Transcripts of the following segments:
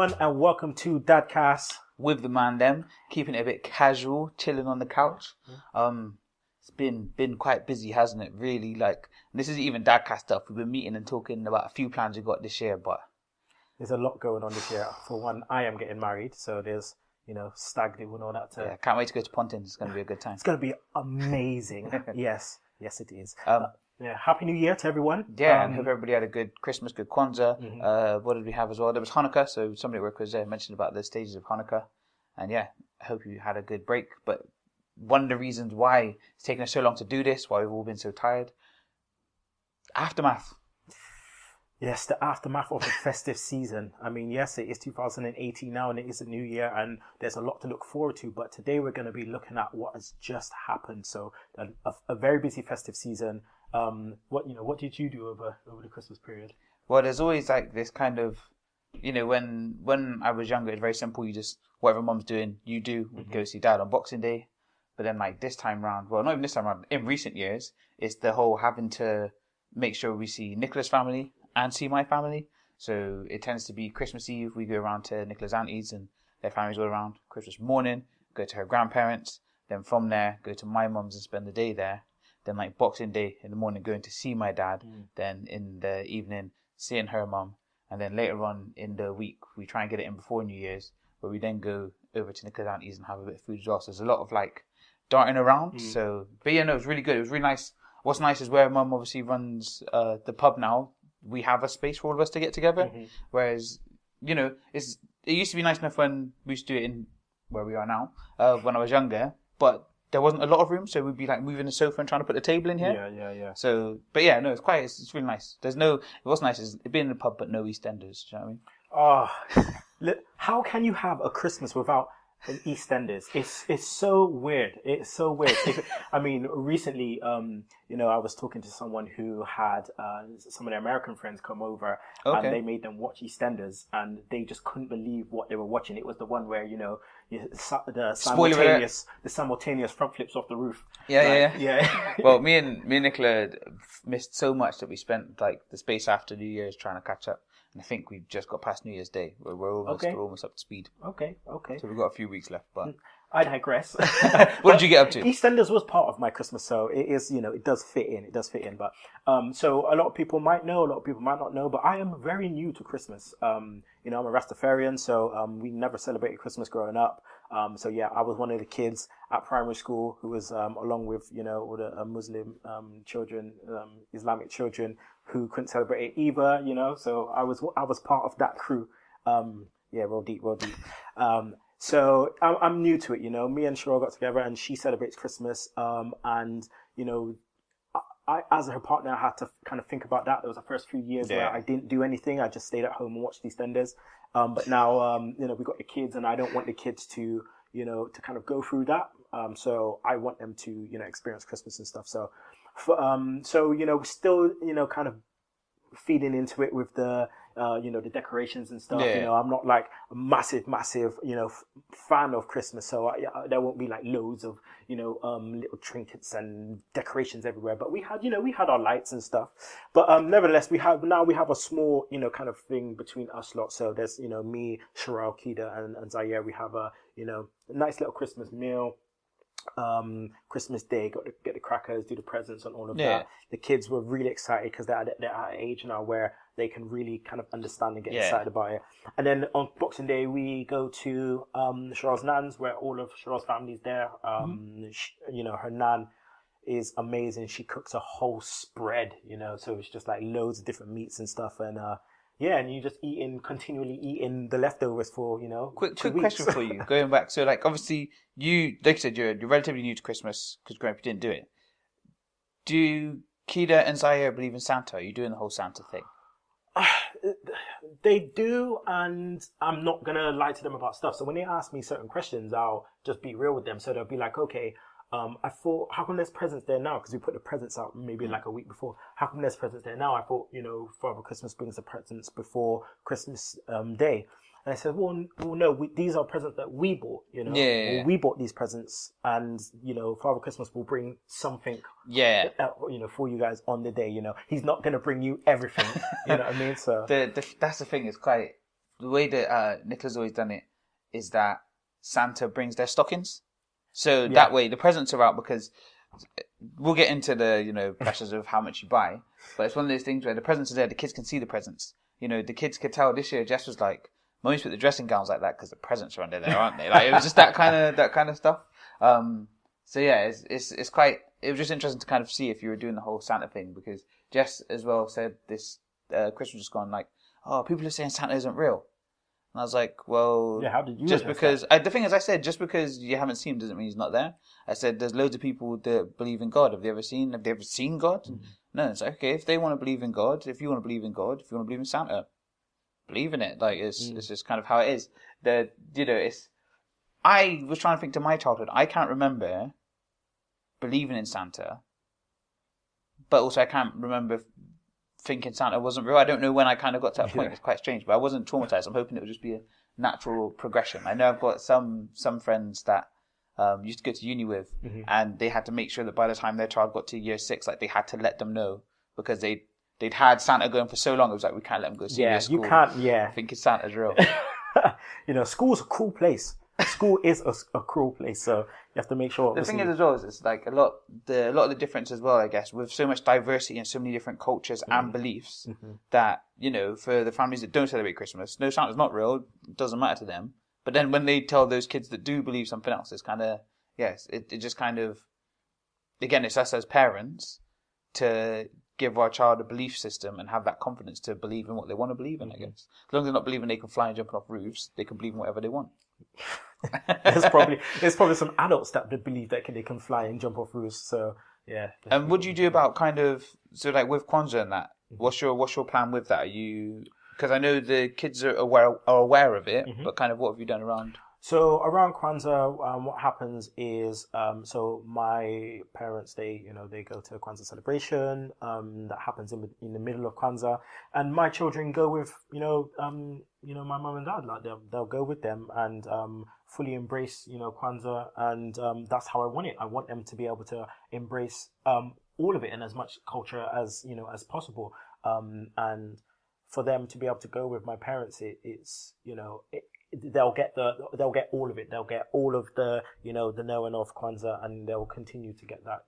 everyone, and welcome to Dadcast. With the man them, keeping it a bit casual, chilling on the couch. It's been quite busy, hasn't it? Really, like, this isn't even Dadcast stuff. We've been meeting and talking about a few plans we got this year, but there's a lot going on this year. For one, I am getting married, so there's, stag do and all that. Yeah, can't wait to go to Pontin. It's going to be a good time. It's going to be amazing. Yes, it is. Happy New Year to everyone. Yeah, and hope everybody had a good Christmas, good Kwanzaa. Mm-hmm. What did we have as well? There was Hanukkah, so somebody at work was there mentioned about the stages of Hanukkah. And yeah, I hope you had a good break. But one of the reasons why it's taken us so long to do this, why we've all been so tired, aftermath. Yes, the aftermath of the festive season. I mean, yes, it is 2018 now and it is a new year and there's a lot to look forward to. But today we're going to be looking at what has just happened. So a very busy festive season. What did you do over the Christmas period? Well, there's always like this kind of, when I was younger, it's very simple. You just, whatever mum's doing, you do. We'd go see dad on Boxing Day. But then like this time round, well, not even this time round, in recent years, it's the whole having to make sure we see Nicola's family and see my family. So it tends to be Christmas Eve. We go around to Nicola's aunties and their families all around. Christmas morning, go to her grandparents. Then from there, go to my mum's and spend the day there. Then like Boxing Day in the morning, going to see my dad. Then in the evening, seeing her mum. And then later on in the week, we try and get it in before New Year's, where we then go over to Nicola's aunties and have a bit of food as well. So there's a lot of like darting around. So, but yeah, no, it was really good. It was really nice. What's nice is where mum obviously runs the pub now. We have a space for all of us to get together. Whereas, it used to be nice enough when we used to do it in where we are now, when I was younger, but there wasn't a lot of room, so we'd be like moving the sofa and trying to put the table in here. Yeah. So, but yeah, no, it's really nice. What's nice is it being in the pub, but no EastEnders. Do you know what I mean? How can you have a Christmas without an EastEnders? It's so weird. It's so weird. Recently, I was talking to someone who had some of their American friends come over, and they made them watch EastEnders, and they just couldn't believe what they were watching. It was the one where the simultaneous front flips off the roof. Yeah. Well, me and Nicola missed so much that we spent like the space after New Year's trying to catch up. And I think we've just got past New Year's Day. We're almost up to speed. Okay. So we've got a few weeks left, but I digress. What did you get up to? EastEnders was part of my Christmas, so it is, it does fit in. But so a lot of people might know, a lot of people might not know, but I am very new to Christmas. I'm a Rastafarian, so we never celebrated Christmas growing up. So yeah, I was one of the kids at primary school who was along with all the Muslim children, Islamic children who couldn't celebrate it either. So I was part of that crew. Roll deep. So I'm new to it. Me and Cheryl got together, and she celebrates Christmas. I, as her partner, had to kind of think about that. There was the first few years where I didn't do anything. I just stayed at home and watched EastEnders. But now, we got the kids, and I don't want the kids to kind of go through that. So I want them to, experience Christmas and stuff. So, still, kind of feeding into it with the, the decorations and stuff. I'm not like a massive, fan of Christmas. So there won't be like loads of, little trinkets and decorations everywhere. But we had our lights and stuff. But nevertheless, we have a small, kind of thing between us lot. So there's, me, Sherelle, Kida, and Zaire. We have a, a nice little Christmas meal. Christmas Day, got to get the crackers, do the presents and all of that. The kids were really excited because they're at an age now where they can really kind of understand and get excited about it. And then on Boxing Day, we go to Cheryl's nan's, where all of Cheryl's family's there. Her nan is amazing. She cooks a whole spread, so it's just like loads of different meats and stuff. And and you just continually eating the leftovers for, Quick question for you, going back. So, like, obviously, like I said, you're relatively new to Christmas because growing up you didn't do it. Do Kida and Zaire believe in Santa? Are you doing the whole Santa thing? They do, and I'm not going to lie to them about stuff. So when they ask me certain questions, I'll just be real with them. So they'll be like, okay, I thought, how come there's presents there now? Because we put the presents out maybe like a week before. How come there's presents there now? I thought, Father Christmas brings the presents before Christmas Day. And I said, well no, these are presents that we bought, Well, we bought these presents, and, Father Christmas will bring something, for you guys on the day, He's not going to bring you everything, you know what I mean? So that's the thing, it's quite the way that Nicola's always done it is that Santa brings their stockings. So that way the presents are out because we'll get into the, pressures of how much you buy. But it's one of those things where the presents are there, the kids can see the presents. The kids could tell this year. Jess was like, "Mommy's put the dressing gowns like that because the presents are under there, aren't they?" Like it was just that kind of stuff. So yeah, it's quite. It was just interesting to kind of see if you were doing the whole Santa thing because Jess as well said this Christmas just gone like, "Oh, people are saying Santa isn't real," and I was like, "Well, yeah, how did you?" Just because the thing is, I said just because you haven't seen him doesn't mean he's not there. I said there's loads of people that believe in God. Have they ever seen God? Mm-hmm. No, it's like, okay, if they want to believe in God, if you want to believe in God, if you want to believe in Santa, believe in it. Like it's just kind of how it is. I was trying to think to my childhood. I can't remember believing in Santa, but also I can't remember thinking Santa wasn't real. I don't know when I kind of got to that point. It's quite strange, but I wasn't traumatized. I'm hoping it would just be a natural progression. I know I've got some friends that used to go to uni with, and they had to make sure that by the time their child got to year 6, like they had to let them know because they'd had Santa going for so long. It was like, we can't let them go to school. You can't. Yeah, thinking Santa's real. School's a cool place. School is a cruel place, so you have to make sure. The thing is as well is it's like a lot of the difference as well, I guess, with so much diversity and so many different cultures and beliefs that, for the families that don't celebrate Christmas, no, Santa's not real, it doesn't matter to them. But then when they tell those kids that do believe something else, it's kind of, it just kind of, again, it's us as parents to give our child a belief system and have that confidence to believe in what they want to believe in, I guess. As long as they're not believing they can fly and jump off roofs, they can believe in whatever they want. there's probably some adults that believe that they can fly and jump off roofs. So yeah. And what do you do about kind of like with Kwanzaa and that? What's your plan with that? Are you, because I know the kids are aware of it, but kind of what have you done around? So around Kwanzaa, what happens is, so my parents, they go to a Kwanzaa celebration, that happens in the middle of Kwanzaa, and my children go with, my mum and dad, like they'll go with them and, fully embrace, Kwanzaa, and, that's how I want it. I want them to be able to embrace, all of it and as much culture as, as possible. And for them to be able to go with my parents, they'll get all of it. They'll get all of the, the knowing of Kwanzaa, and they'll continue to get that,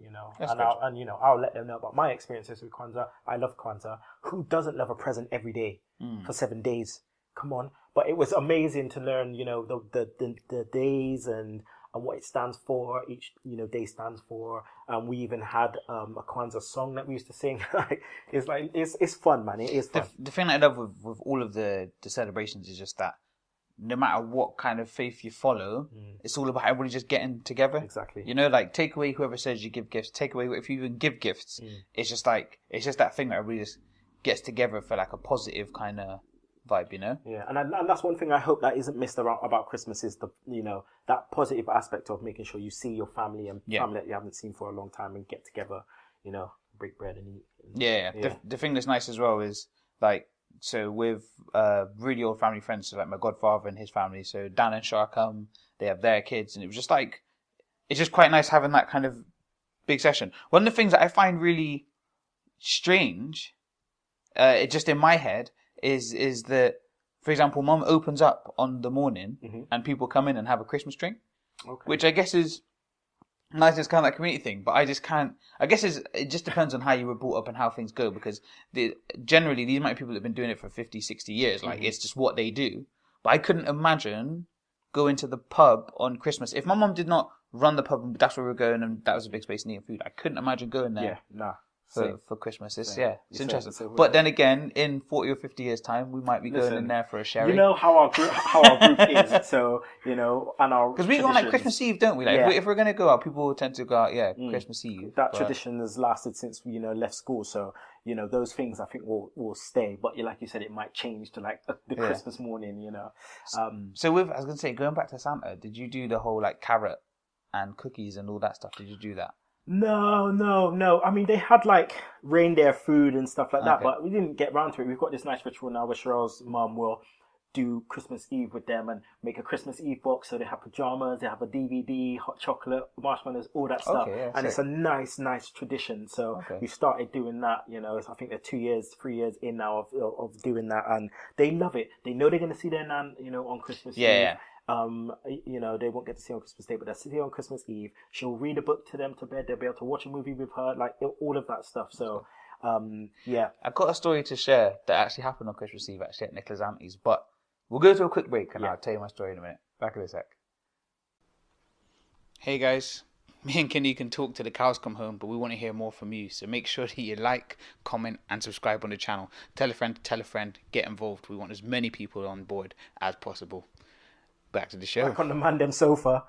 I'll let them know about my experiences with Kwanzaa. I love Kwanzaa. Who doesn't love a present every day for 7 days? Come on. But it was amazing to learn, the days and what it stands for. Each, day stands for. We even had a Kwanzaa song that we used to sing. It's fun, man. It is fun. The thing I love with all of the celebrations is just that no matter what kind of faith you follow, it's all about everybody just getting together. Exactly. Like take away whoever says you give gifts, take away if you even give gifts. It's just that thing that everybody just gets together for like a positive kind of vibe, Yeah, and that's one thing I hope that isn't missed about Christmas is the that positive aspect of making sure you see your family and family that you haven't seen for a long time and get together, break bread and eat. Yeah. The thing that's nice as well is like. So with really old family friends, so like my godfather and his family, so Dan and Shah come, they have their kids, and it was just like, it's just quite nice having that kind of big session. One of the things that I find really strange, it just in my head, is that, for example, Mum opens up on the morning and people come in and have a Christmas drink, which I guess is nice. It's kind of that community thing, but I just can't. I guess it just depends on how you were brought up and how things go, because generally these might be people that have been doing it for 50, 60 years. Like it's just what they do. But I couldn't imagine going to the pub on Christmas if my mum did not run the pub and that's where we were going and that was a big space and eating food. I couldn't imagine going there. For Christmas. It's interesting. But then again, in 40 or 50 years' time, we might be going in there for a sherry. You know how our group is, so, and our because we go on like Christmas Eve, don't we? Like, if we're going to go out, people tend to go out, Christmas Eve. That tradition has lasted since, left school, so, those things I think will stay. But like you said, it might change to like the Christmas morning, So I was going to say, going back to Santa, did you do the whole like carrot and cookies and all that stuff? Did you do that? No. I mean, they had like reindeer food and stuff like that, but we didn't get round to it. We've got this nice ritual now where Cheryl's mum will do Christmas Eve with them and make a Christmas Eve box. So they have pajamas, they have a DVD, hot chocolate, marshmallows, all that stuff. Okay, yeah, and sick. it's a nice tradition. So we started doing that. I think they're 3 years in now of doing that, and they love it. They know they're going to see their nan, on Christmas Eve. Yeah. They won't get to see her on Christmas Day, but they'll see her on Christmas Eve. She'll read a book to them to bed. They'll be able to watch a movie with her, like all of that stuff. So, I've got a story to share that actually happened on Christmas Eve, actually at Nicola's auntie's. But we'll go to a quick break, and I'll tell you my story in a minute. Back in a sec. Hey guys, me and Kenny can talk till the cows come home, but we want to hear more from you. So make sure that you like, comment, and subscribe on the channel. Tell a friend, get involved. We want as many people on board as possible. Back to the show. Back on the Mandem sofa.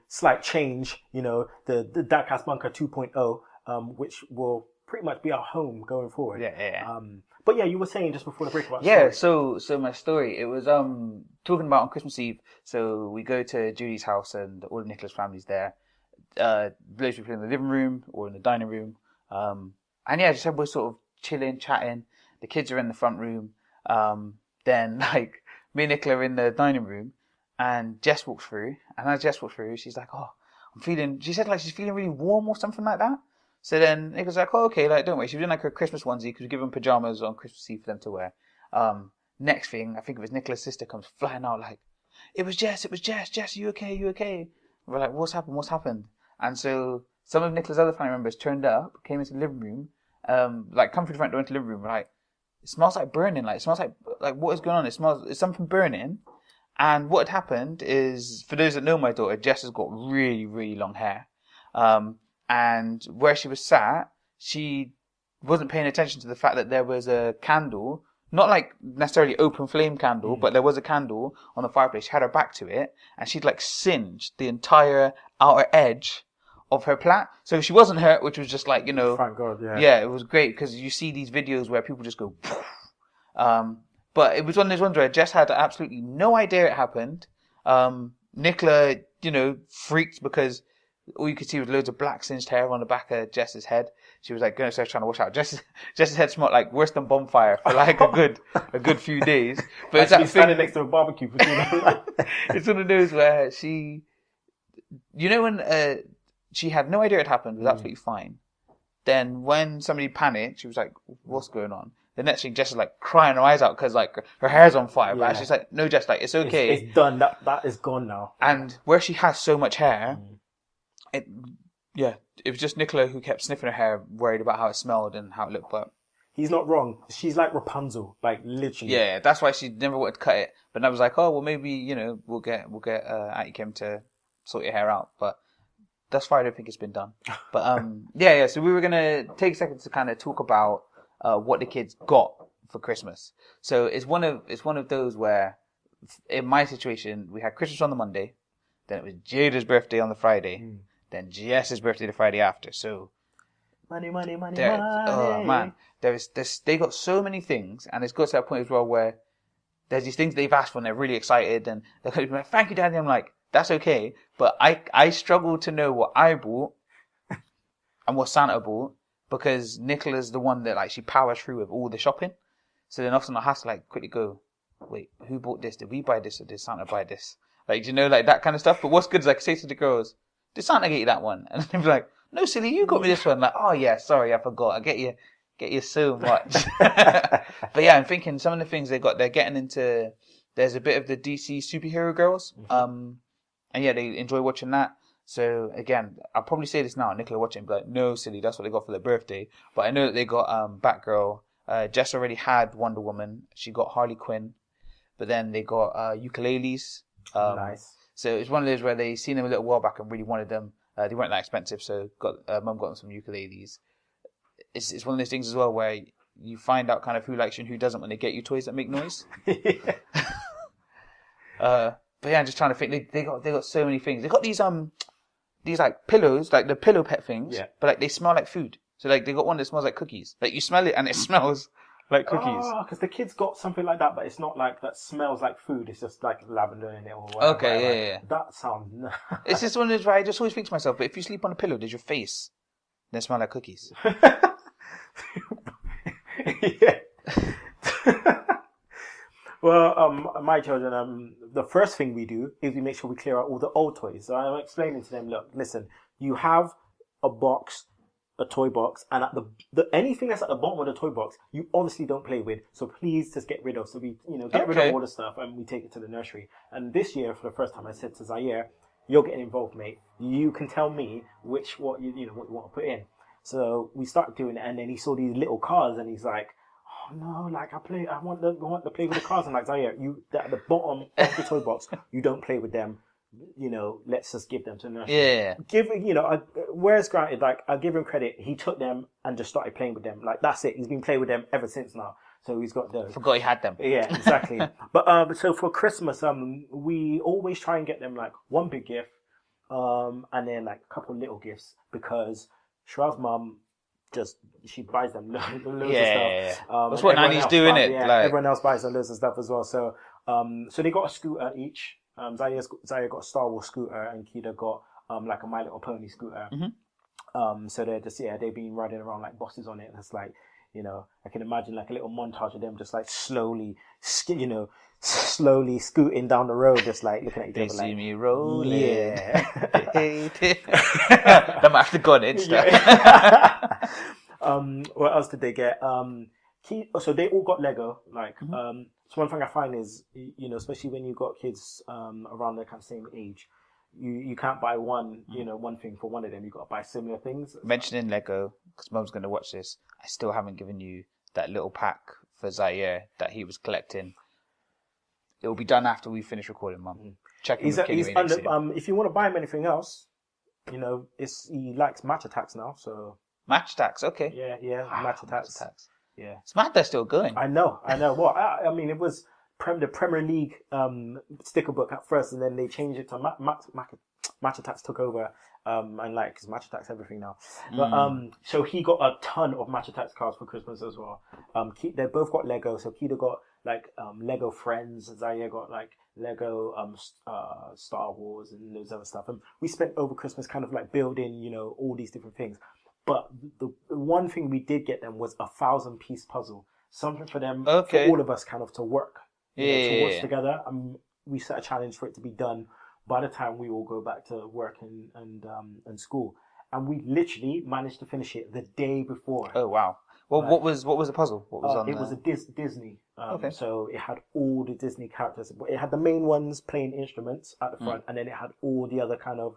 Slight change, the Dadcast Bunker 2.0, which will pretty much be our home going forward. Yeah. But yeah, you were saying just before the break about story. So my story, it was talking about on Christmas Eve. So we go to Judy's house and all of Nicola's family's there. Loads of people in the living room or in the dining room. And yeah, just everybody's sort of chilling, chatting. The kids are in the front room. Then like me and Nicola are in the dining room. And Jess walks through, and as Jess walks through, she's like, she said like she's feeling really warm or something like that. So then Nicola's like, okay, like, don't worry. She was in like her Christmas onesie, because we give them pajamas on Christmas Eve for them to wear. Next thing, I think it was Nicola's sister comes flying out like, it was Jess, Jess, you okay? We're like, what's happened? And so some of Nicola's other family members turned up, came into the living room, come through the front door into the living room, like, it smells like burning, like, it smells like what is going on? It's something burning. And what had happened is, for those that know my daughter, Jess has got really, really long hair. And where she was sat, she wasn't paying attention to the fact that there was a candle, not like necessarily open flame candle, but there was a candle on the fireplace. She had her back to it, and she'd like singed the entire outer edge of her plait. So she wasn't hurt, which was just like, Thank God, yeah. Yeah, it was great, because you see these videos where people just go, but it was one of those ones where Jess had absolutely no idea it happened. Nicola, freaked because all you could see was loads of black singed hair on the back of Jess's head. She was like going upstairs trying to wash out. Jess's head smelled like worse than bonfire for like a good few days. But it's that standing next to a barbecue for too long. It's one of those where she, when she had no idea it happened, was absolutely fine. Then when somebody panicked, she was like, "What's going on?" The next thing, Jess is like crying her eyes out because like her hair's on fire. But she's like, "No, Jess, like it's okay. It's done. That is gone now." And where she has so much hair, it was just Nicola who kept sniffing her hair, worried about how it smelled and how it looked. But he's not wrong. She's like Rapunzel, like literally. Yeah, that's why she never wanted to cut it. But I was like, oh well, maybe we'll get Auntie Kim to sort your hair out. But thus far, I don't think it's been done. But yeah. So we were gonna take a second to kind of talk about what the kids got for Christmas. So it's one of those where, in my situation, we had Christmas on the Monday, then it was Jada's birthday on the Friday, then Jess's birthday the Friday after. So money. Oh man, they got so many things, and it's got to that point as well where there's these things they've asked for and they're really excited, and they're going to be like, "Thank you, Daddy." I'm like, that's okay, but I struggle to know what I bought and what Santa bought, because Nicola's the one that like she powers through with all the shopping. So then often I have to like quickly go, wait, who bought this? Did we buy this or did Santa buy this? Like, like that kind of stuff. But what's good is I can say to the girls, did Santa get you that one? And they'd be like, no, silly, you got me this one. Like, oh yeah, sorry, I forgot. I get you so much. But yeah, I'm thinking some of the things they're getting into. There's a bit of the DC superhero girls. And yeah, they enjoy watching that. So again, I'll probably say this now. Nicola watching, but like, no, silly, that's what they got for their birthday. But I know that they got Batgirl. Jess already had Wonder Woman. She got Harley Quinn. But then they got ukuleles. Nice. So it's one of those where they seen them a little while back and really wanted them. They weren't that expensive, so Mum got them some ukuleles. It's one of those things as well where you find out kind of who likes you and who doesn't when they get you toys that make noise. But yeah, I'm just trying to think. They got so many things. They got these like pillows, like the pillow pet things. Yeah. But like they smell like food. So like they got one that smells like cookies. Like you smell it and it smells like cookies. Oh, because the kids got something like that, but it's not like that smells like food. It's just like lavender in it or whatever. Okay, yeah. That sounds. It's just one of those where I just always think to myself, but if you sleep on a pillow, does your face then smell like cookies? Yeah. Well, my children, the first thing we do is we make sure we clear out all the old toys. So I'm explaining to them, look, listen, you have a box, a toy box, and at the anything that's at the bottom of the toy box, you obviously don't play with. So please just get rid of. So we, get rid of all the stuff and we take it to the nursery. And this year, for the first time, I said to Zaire, "You're getting involved, mate. You can tell me what you want to put in." So we started doing it, and then he saw these little cars, and he's like, "Oh no, like I want to play with the cars." I'm like, "Zaire, you at the bottom of the toy box, you don't play with them. Let's just give them to the nursery." Yeah. Whereas granted, like, I give him credit, he took them and just started playing with them. Like, that's it. He's been playing with them ever since now. So he's got those. Forgot he had them. Yeah, exactly. But so for Christmas, we always try and get them like one big gift, and then like a couple little gifts, because Shrav's mum she buys them loads of stuff. Yeah. That's what Nanny's doing, it. Yeah, like... everyone else buys them loads of stuff as well. So so they got a scooter each. Zaire got a Star Wars scooter, and Kida got like a My Little Pony scooter. Mm-hmm. So they're just they've been riding around like bosses on it, and it's like, I can imagine like a little montage of them just like slowly scooting down the road, just like looking at each other. They like, see me rolling. Yeah. They hate it. They might have to go on Insta. What else did they get? So they all got Lego. Like, so one thing I find is, especially when you've got kids around the kind of same age, you can't buy one thing for one of them. You've got to buy similar things. Mentioning Lego, because Mum's going to watch this, I still haven't given you that little pack for Zaire that he was collecting. It will be done after we finish recording, Mum. Check in with Kinny next year. If you want to buy him anything else, he likes match attacks now. So Match attacks, okay. Yeah, match attacks. Yeah, it's mad they're still going. I know. Well, I mean, it was the Premier League sticker book at first, and then they changed it to Match Attacks took over, and like, because Match Attacks everything now. But so he got a ton of Match Attacks cards for Christmas as well. They both got Lego. So Kida got like Lego Friends. Zaire got like Lego Star Wars and those other stuff. And we spent over Christmas kind of like building, all these different things. But the one thing we did get them was a 1,000-piece puzzle, something for them, for all of us, kind of to work, towards together. We set a challenge for it to be done by the time we all go back to work and school, and we literally managed to finish it the day before. Oh wow! Well, what was the puzzle? What was on it? Was a Disney. So it had all the Disney characters. It had the main ones playing instruments at the front, and then it had all the other kind of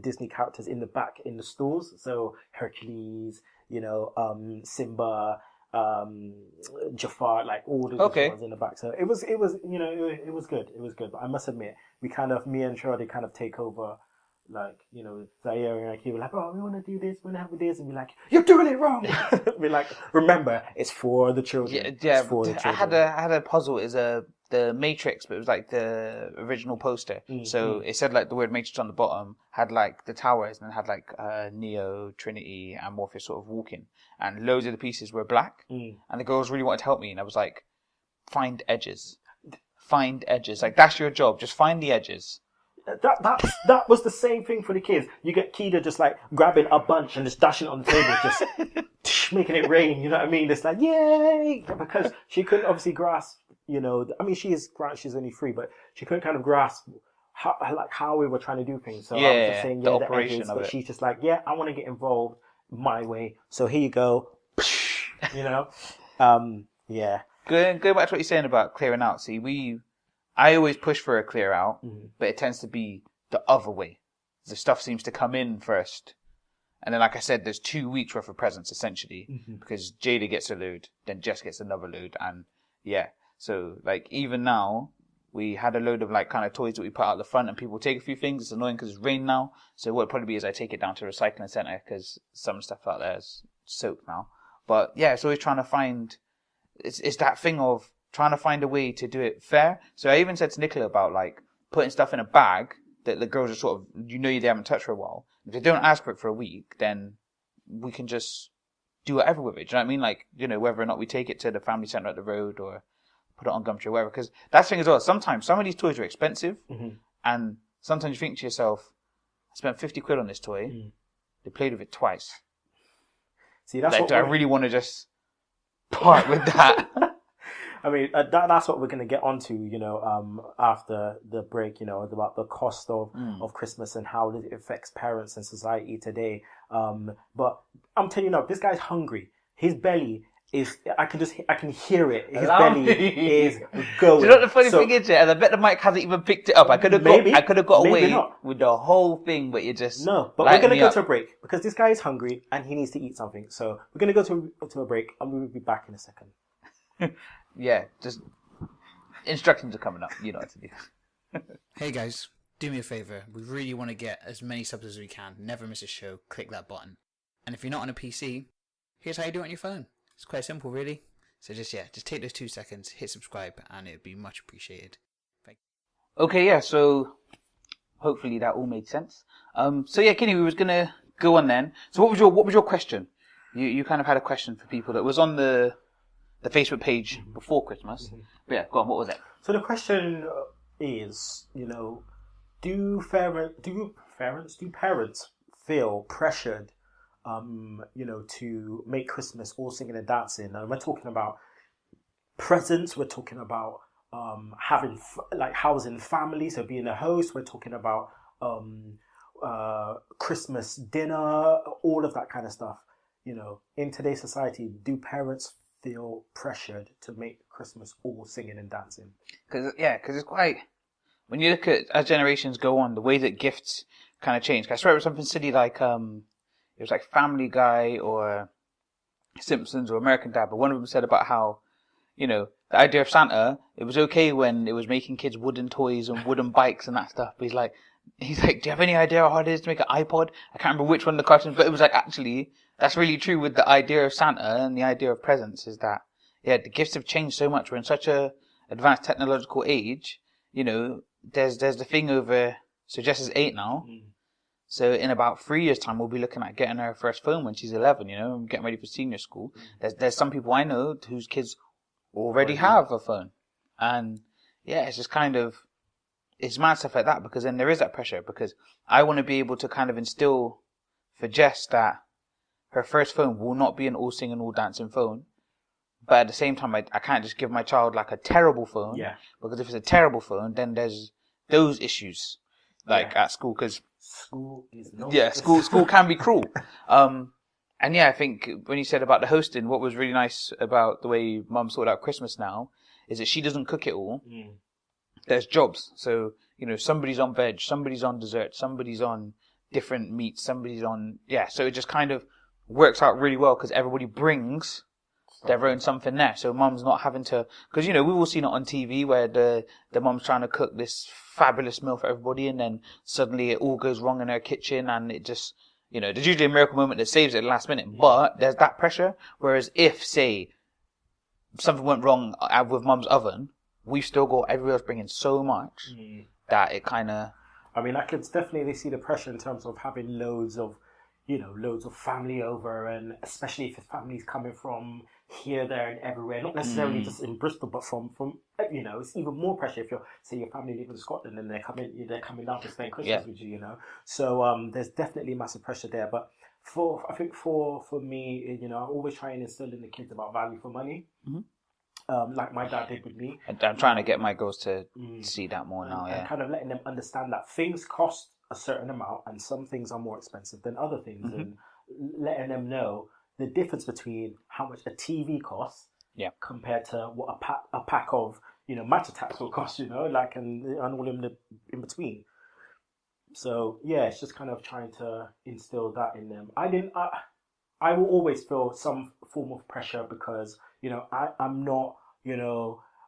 Disney characters in the back in the stores. So Hercules, Simba, Jafar, like all the ones in the back. So it was it was good. It was good. But I must admit, me and Shirley kind of take over. Like, Zaire and like, he were like, "Oh, we want to do this, we want to have this," and be like, "You're doing it wrong." Be like, "Remember, it's for the children." Yeah. It's for the children. I had a puzzle. Is the Matrix, but it was like the original poster. So it said like the word Matrix on the bottom, had like the towers, and then had like Neo, Trinity, and Morpheus sort of walking, and loads of the pieces were black. And the girls really wanted to help me, and I was like, "Find edges, find edges. Like, that's your job. Just find the edges." That was the same thing for the kids. You get Kida just like grabbing a bunch and just dashing it on the table, just making it rain. You know what I mean? It's like, yay! Because she couldn't obviously grasp. I mean, she's only 3, but she couldn't kind of grasp how we were trying to do things. So I was just saying, the operation of it. But she's just like, yeah, I want to get involved my way. So here you go. Yeah. Going back to what you're saying about clearing out. See, I always push for a clear out, but it tends to be the other way. The stuff seems to come in first. And then, like I said, there's 2 weeks worth of presents, essentially, because Jada gets a load, then Jess gets another load, and so, like, even now, we had a load of, like, kind of toys that we put out the front, and people take a few things. It's annoying because it's rain now. So what it'll probably be is I take it down to a recycling centre, because some stuff out there is soaked now. But, yeah, it's always trying to find... It's that thing of trying to find a way to do it fair. So I even said to Nicola about, like, putting stuff in a bag that the girls are sort of... they haven't touched for a while. If they don't ask for it for a week, then we can just do whatever with it. Do you know what I mean? Like, whether or not we take it to the family centre at the road or... put it on Gumtree or whatever, because that's the thing as well. Sometimes some of these toys are expensive, and sometimes you think to yourself, I spent 50 quid on this toy, they played with it twice. See, that's like, do I really want to just part with that? I mean, that's what we're going to get onto, after the break, about the cost of Christmas and how it affects parents and society today. But I'm telling you now, this guy's hungry. His belly is, I can hear it. His belly is going. Do you know what the funny thing is? And I bet the mic hasn't even picked it up. I could have got away with the whole thing, but you just no. But we're gonna go to a break because this guy is hungry and he needs to eat something. So we're gonna go to a break and we'll be back in a second. Yeah, just instructions are coming up. You know what to do. Hey guys, do me a favor. We really want to get as many subs as we can. Never miss a show. Click that button. And if you're not on a PC, here's how you do it on your phone. It's quite simple, really. So just take those 2 seconds, hit subscribe, and it'd be much appreciated. Thank you. Okay, yeah. So hopefully that all made sense. So yeah, Kinny, we was gonna go on then. So what was your question? You kind of had a question for people that was on the Facebook page before Christmas. Mm-hmm. But yeah, go on. What was it? So the question is, do parents feel pressured, to make Christmas all singing and dancing? And we're talking about presents. We're talking about having housing family, so being a host. We're talking about Christmas dinner, all of that kind of stuff. In today's society, do parents feel pressured to make Christmas all singing and dancing? Because it's quite, when you look at as generations go on, the way that gifts kind of change. I swear it was something silly like it was like Family Guy or Simpsons or American Dad, but one of them said about how, the idea of Santa, it was okay when it was making kids wooden toys and wooden bikes and that stuff. But he's like, do you have any idea how hard it is to make an iPod? I can't remember which one of the cartoons, but it was like, actually, that's really true with the idea of Santa and the idea of presents is that, the gifts have changed so much. We're in such a advanced technological age, there's the thing over, so Jess is 8 now. Mm. So in about 3 years' time, we'll be looking at getting her first phone when she's 11, and getting ready for senior school. There's some people I know whose kids already have a phone. And it's just kind of, it's mad stuff like that, because then there is that pressure, because I want to be able to kind of instill for Jess that her first phone will not be an all singing, all dancing phone. But at the same time, I can't just give my child like a terrible phone. Yeah. Because if it's a terrible phone, then there's those issues, at school, because school is not. Yeah, school can be cruel. And I think when you said about the hosting, what was really nice about the way Mum sorted out Christmas now is that she doesn't cook it all. Mm. There's jobs. So, somebody's on veg, somebody's on dessert, somebody's on different meats, somebody's on, so it just kind of works out really well because everybody brings their own something there. So Mum's not having to, because, we've all seen it on TV where the mum's trying to cook this fabulous meal for everybody and then suddenly it all goes wrong in her kitchen and it just, there's usually a miracle moment that saves it at the last minute, but there's that pressure. Whereas if, say, something went wrong with Mum's oven, we've still got everybody else bringing so much that it kind of... I mean, I could definitely see the pressure in terms of having loads of family over, and especially if the family's coming from here, there, and everywhere. Not necessarily just in Bristol, but from it's even more pressure if your family live in Scotland and they're coming down to spend Christmas with you. So there's definitely massive pressure there. But I think for me, I always try and instill in the kids about value for money. Mm-hmm. Like my dad did with me. I'm trying to get my girls to see that more now. And kind of letting them understand that things cost a certain amount and some things are more expensive than other things, and letting them know the difference between how much a TV costs compared to what a pack of match attacks will cost, and all in between. So it's just kind of trying to instill that in them. I will always feel some form of pressure because I'm not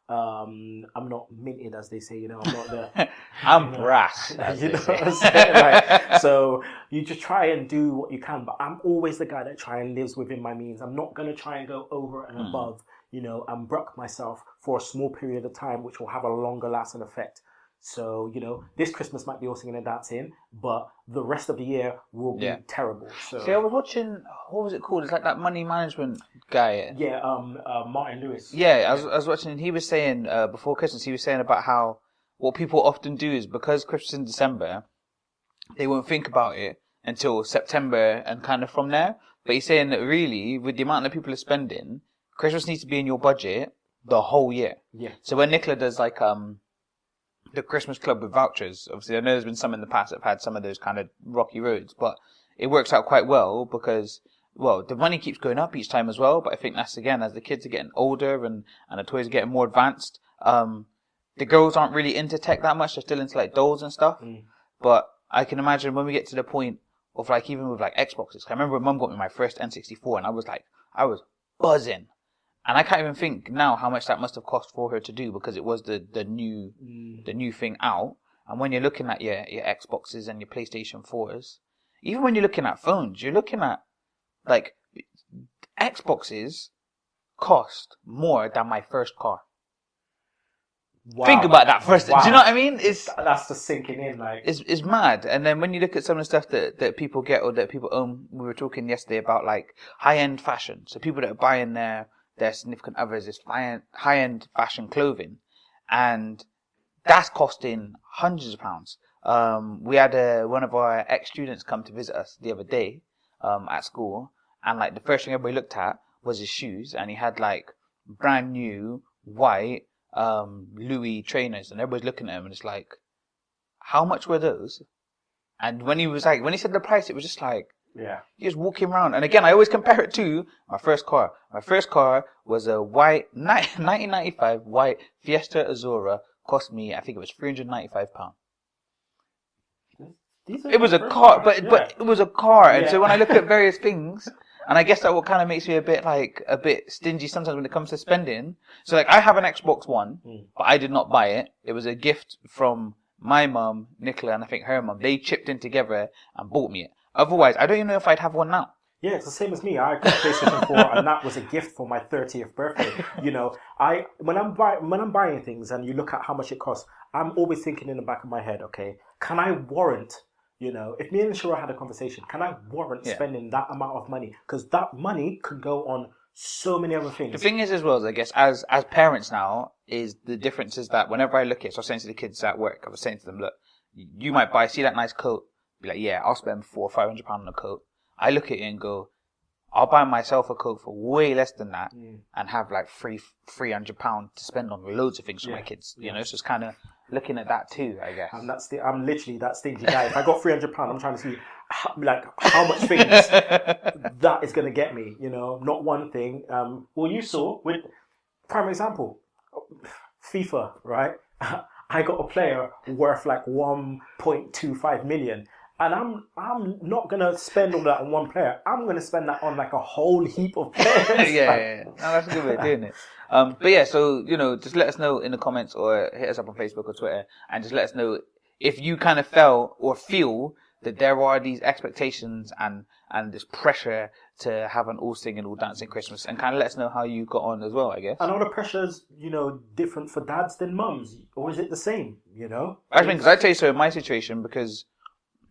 I'm not minted, as they say. I'm not the. I'm brass. What I'm saying? So you just try and do what you can, but I'm always the guy that try and lives within my means. I'm not gonna try and go over and above, and brook myself for a small period of time, which will have a longer lasting effect. So, this Christmas might be all singing and dancing, but the rest of the year will be terrible. So, see, I was watching, what was it called? It's like that money management guy. Yeah, Martin Lewis. Yeah, I was watching, and he was saying, before Christmas, he was saying about how what people often do is because Christmas is in December, they won't think about it until September and kind of from there. But he's saying that really, with the amount that people are spending, Christmas needs to be in your budget the whole year. Yeah. So when Nicola does like the Christmas club with vouchers, obviously I know there's been some in the past that have had some of those kind of rocky roads, but it works out quite well because, well, the money keeps going up each time as well, but I think that's, again, as the kids are getting older and the toys are getting more advanced, the girls aren't really into tech that much. They're still into like dolls and stuff. But I can imagine when we get to the point of like, even with like Xboxes, I remember when Mum got me my first N64 and I was buzzing. And I can't even think now how much that must have cost for her to do because it was the new thing out. And when you're looking at your Xboxes and your PlayStation 4s, even when you're looking at phones, you're looking at like Xboxes cost more than my first car. Wow. Think about that first. Wow. Do you know what I mean? That's just sinking in. Like it's mad. And then when you look at some of the stuff that people get or that people own, we were talking yesterday about like high end fashion. So people that are buying their significant others is high end fashion clothing, and that's costing hundreds of pounds. We had one of our ex students come to visit us the other day at school, and like the first thing everybody looked at was his shoes, and he had like brand new white Louis trainers, and everybody's looking at him, and it's like, how much were those? And when he said the price, it was just like, yeah, he was walking around. And again, I always compare it to my first car. My first car was a white 1995 white Fiesta Azura. Cost me, I think it was £395. It was a car, but it was a car. And so when I look at various things, and I guess that what kind of makes me a bit stingy sometimes when it comes to spending. So like I have an Xbox One, but I did not buy it. It was a gift from my mum, Nicola, and I think her mum. They chipped in together and bought me it. Otherwise, I don't even know if I'd have one now. Yeah, it's the same as me. I got PlayStation 4, and that was a gift for my 30th birthday. You know, when I'm buying things, and you look at how much it costs, I'm always thinking in the back of my head, okay, can I warrant? You know, if me and Shura had a conversation, can I warrant spending that amount of money? Because that money could go on so many other things. The thing is, as well, I guess, as parents now, is the difference is that whenever I look at it, so I was saying to the kids at work, I was saying to them, look, you might see that nice coat, be like, yeah, I'll spend £400 or £500 on a coat. I look at it and go, I'll buy myself a coat for way less than that and have like £300 to spend on loads of things for my kids. You know, so it's kind of looking at that too, I guess. I'm literally that stingy guy. If I got £300, I'm trying to see how much things that is going to get me. You know, not one thing. Well, you saw with prime example, FIFA, right? I got a player worth like 1.25 million. And I'm not going to spend all that on one player. I'm going to spend that on like a whole heap of players. yeah. No, that's a good way of doing it. But yeah, so, you know, just let us know in the comments or hit us up on Facebook or Twitter and just let us know if you kind of felt or feel that there are these expectations and this pressure to have an all singing, all dancing Christmas, and kind of let us know how you got on as well, I guess. And are the pressures, you know, different for dads than mums? Or is it the same, you know? I mean, because I tell you so in my situation, because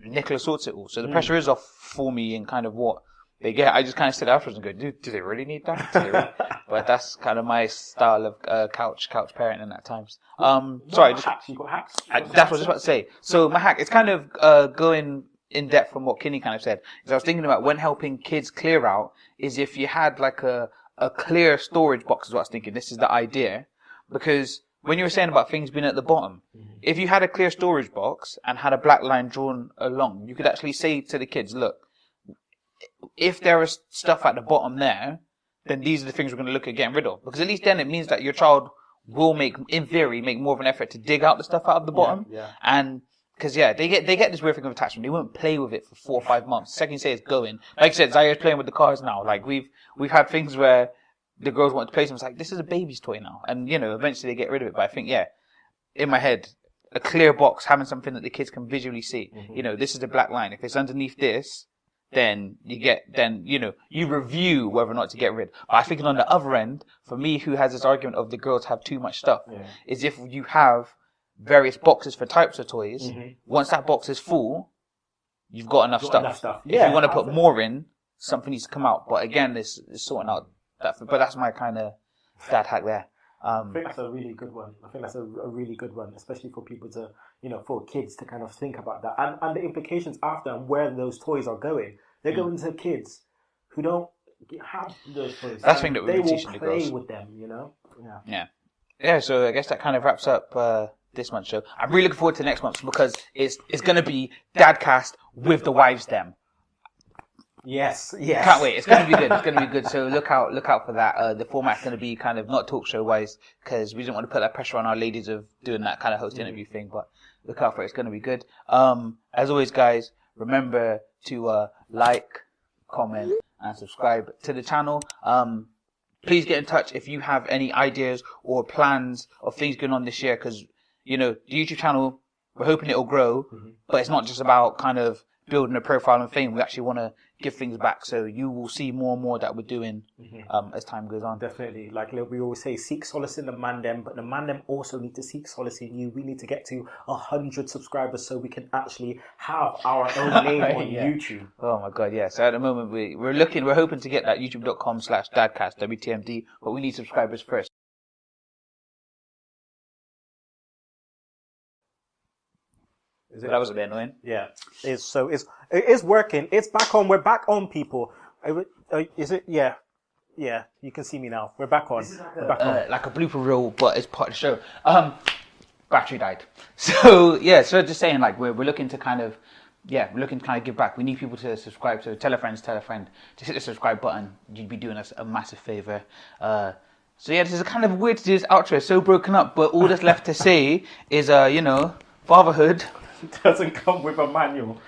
Nicola sorts it all. So the pressure is off for me in kind of what they get. I just kind of sit afterwards and go, do they really need that? But that's kind of my style of couch parenting at times. Sorry, you got hacks? That's what I was about to say. So my hack, it's kind of going in depth from what Kinny kind of said. Is I was thinking about when helping kids clear out, is if you had like a clear storage box is what I was thinking. This is the idea. Because when you were saying about things being at the bottom, if you had a clear storage box and had a black line drawn along, you could actually say to the kids, look, if there is stuff at the bottom there, then these are the things we're going to look at getting rid of. Because at least then it means that your child will in theory, make more of an effort to dig out the stuff out of the bottom. Yeah. And because they get this weird thing of attachment. They won't play with it for 4 or 5 months. The second you say it's going, like I said, Zaya's playing with the cars now. Like we've had things where the girls want to play some. It's like, this is a baby's toy now. And, you know, eventually they get rid of it. But I think, in my head, a clear box, having something that the kids can visually see. You know, this is the black line. If it's underneath this, then you review whether or not to get rid. But I think on the other end, for me, who has this argument of the girls have too much stuff, is if you have various boxes for types of toys, once that box is full, you've got enough stuff. If you want to put more in, something needs to come out. But again, this is sorting out that. But that's my kind of dad hack there. I think that's a really good one. I think that's a really good one, especially for people to, for kids to kind of think about that. And the implications after and where those toys are going. They're going to kids who don't have those toys. That's the thing that we're teaching the girls. They will play with them, Yeah. So I guess that kind of wraps up this month's show. I'm really looking forward to next month because it's going to be Dadcast with the wives them. Yes. Can't wait. It's going to be good. It's going to be good. So look out for that. The format's going to be kind of not talk show wise because we didn't want to put that pressure on our ladies of doing that kind of host interview thing. But look out for it. It's going to be good. As always, guys, remember to like, comment, and subscribe to the channel. Please get in touch if you have any ideas or plans of things going on this year because, the YouTube channel, we're hoping it'll grow, but it's not just about kind of building a profile and fame. We actually want to give things back. So you will see more and more that we're doing as time goes on. Definitely. Like we always say, seek solace in the mandem, but the mandem also need to seek solace in you. We need to get to 100 subscribers so we can actually have our own name on YouTube. Oh my God, yeah. So at the moment we're hoping to get that youtube.com/dadcast, WTMD, but we need subscribers first. That was a bit annoying. Yeah. It is working. It's back on. We're back on, people. Is it? Yeah. Yeah. You can see me now. We're back on. Like a blooper reel, but it's part of the show. Battery died. So yeah. So just saying, like we're looking to kind of give back. We need people to subscribe. So tell a friend. Just hit the subscribe button. You'd be doing us a massive favor. So yeah, this is kind of weird to do this outro. It's so broken up, but all that's left to say is, fatherhood. Doesn't come with a manual.